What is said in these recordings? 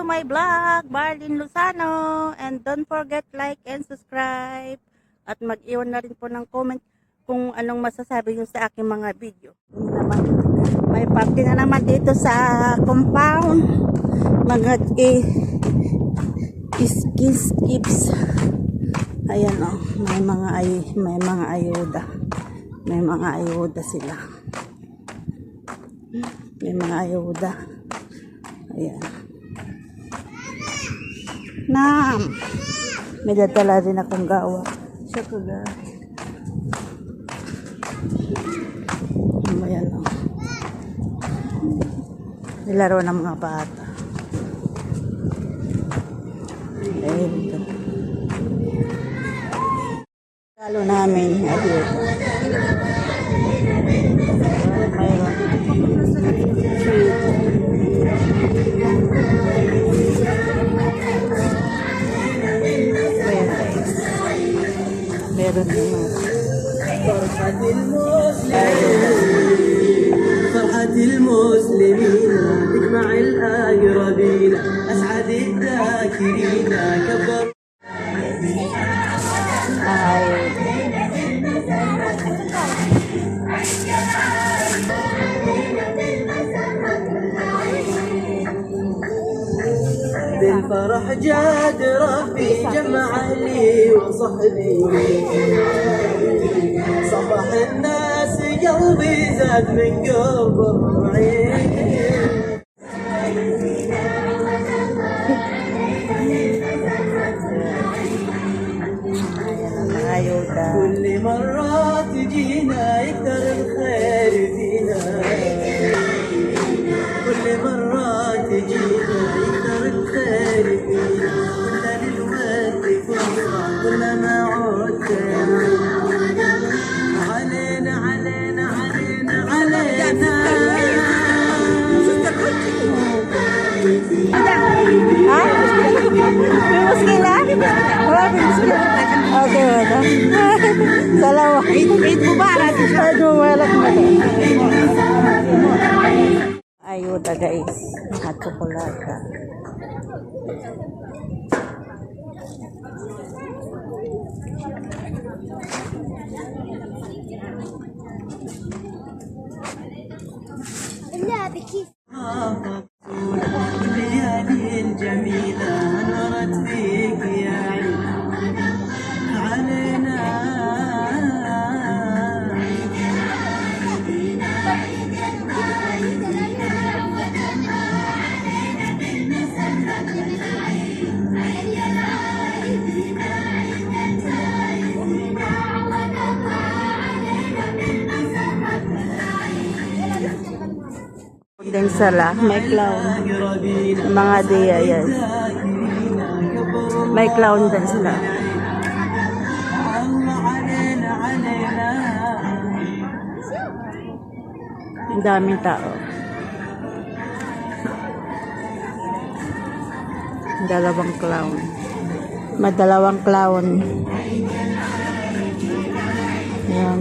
my vlog, Barlin Lozano. And don't forget like and subscribe. At mag-iwan na rin po ng comment kung anong masasabi nyo sa aking mga video. May party na naman dito sa compound. Mga skips. Ayan o, may mga ayuda. May mga ayuda sila. May mga ayuda. Ayan. May dadala din akong gawa. Siya kaga. Ayan o. Nilaro ng mga bata. Ayan ito. Lalo namin. Ayun. Meron naman. فرحة المسلمين تجمع الأقربين أسعد الذاكرين كبر بالفرح جاد ربي جمع أهلي وصحبي صبح الناس قلبي زاد من قرب الرعين كل مرة تجينا يكتر الخير فينا كل مرة تجينا يكتر الخير فينا كنا للود فرصة كنا ما عدنا علينا علينا علينا علينا Okay, wala. Dalawa. Eid Mubarak. Eid Mubarak na to. Ayuda guys. At chocolate. ليالي جميلة نورت فيك يا عين علينا Din sala, may clown. Mga diya yan. May clown din sila. Ang daming tao. Dalawang clown. Madalawang clown. Yan.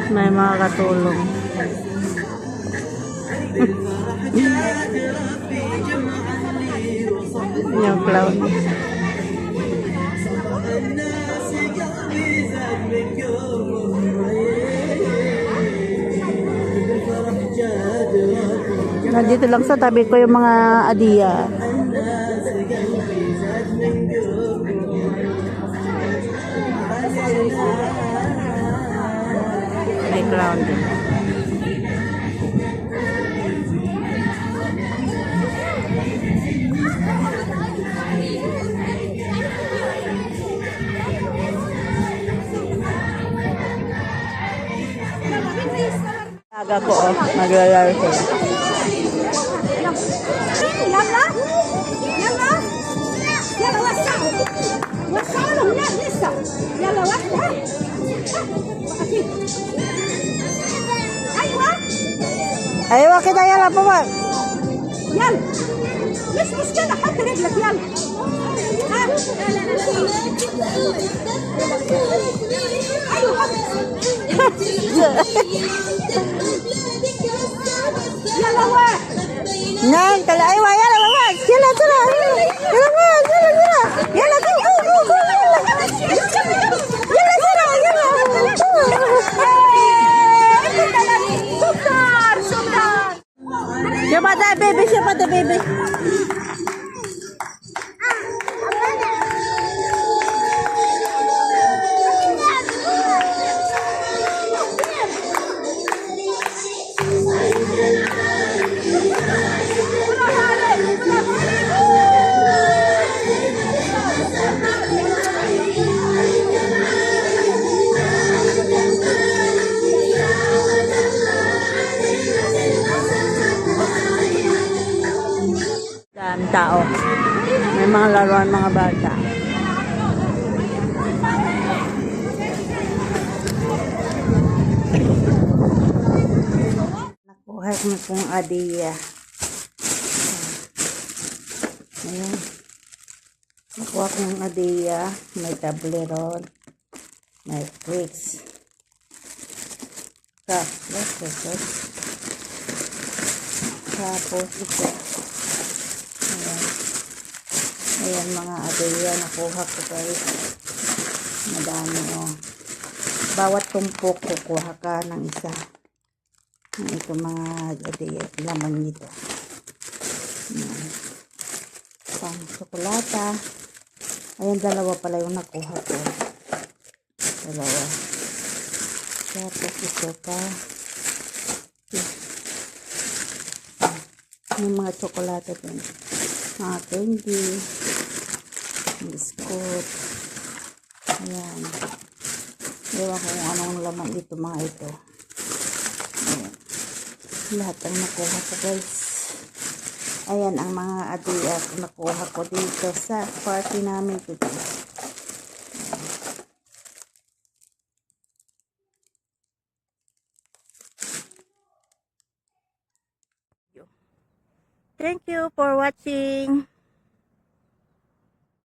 May mga katulong. Yung clown. Nandito lang sa tabi ko yung mga adiya. May clown din. Aga ko maglalaro ko. يلا يلا يلا وسعوا وسعوا له هناك لسه يلا واحدة ايوه ايوه كده يلا بابا يلا مش مشكلة حط رجلك يلا ها يلا واحد نعم طلع ايوه يلا واحد يلا طلع يلا واحد يلا يلا جو جو جو يلا طلع يلا شكرا شكرا siapa dah baby siapa dah baby daming tao. May mga laruan mga bata. Nakuha ko pong adiya. Ayan. Nakuha ko ng adiya. May tableron. May tricks. Tapos ito. Ayan. Ayan mga adiya. Nakuha ko guys. Madami oh. Bawat tumpok kukuha ka ng isa. Ito mga adiya. Laman nito. Ayan. Pang tsokolata. Ayan, dalawa pala yung nakuha ko. Dalawa. Tapos ito pa. May mga tsokolata din. Mga candy. Biscuit. Ayan. Ewan ko kung anong laman dito mga ito. Ayan. Lahat ang nakuha ko guys. Ayan ang mga adiya nakuha ko dito sa party namin today. Thank you for watching.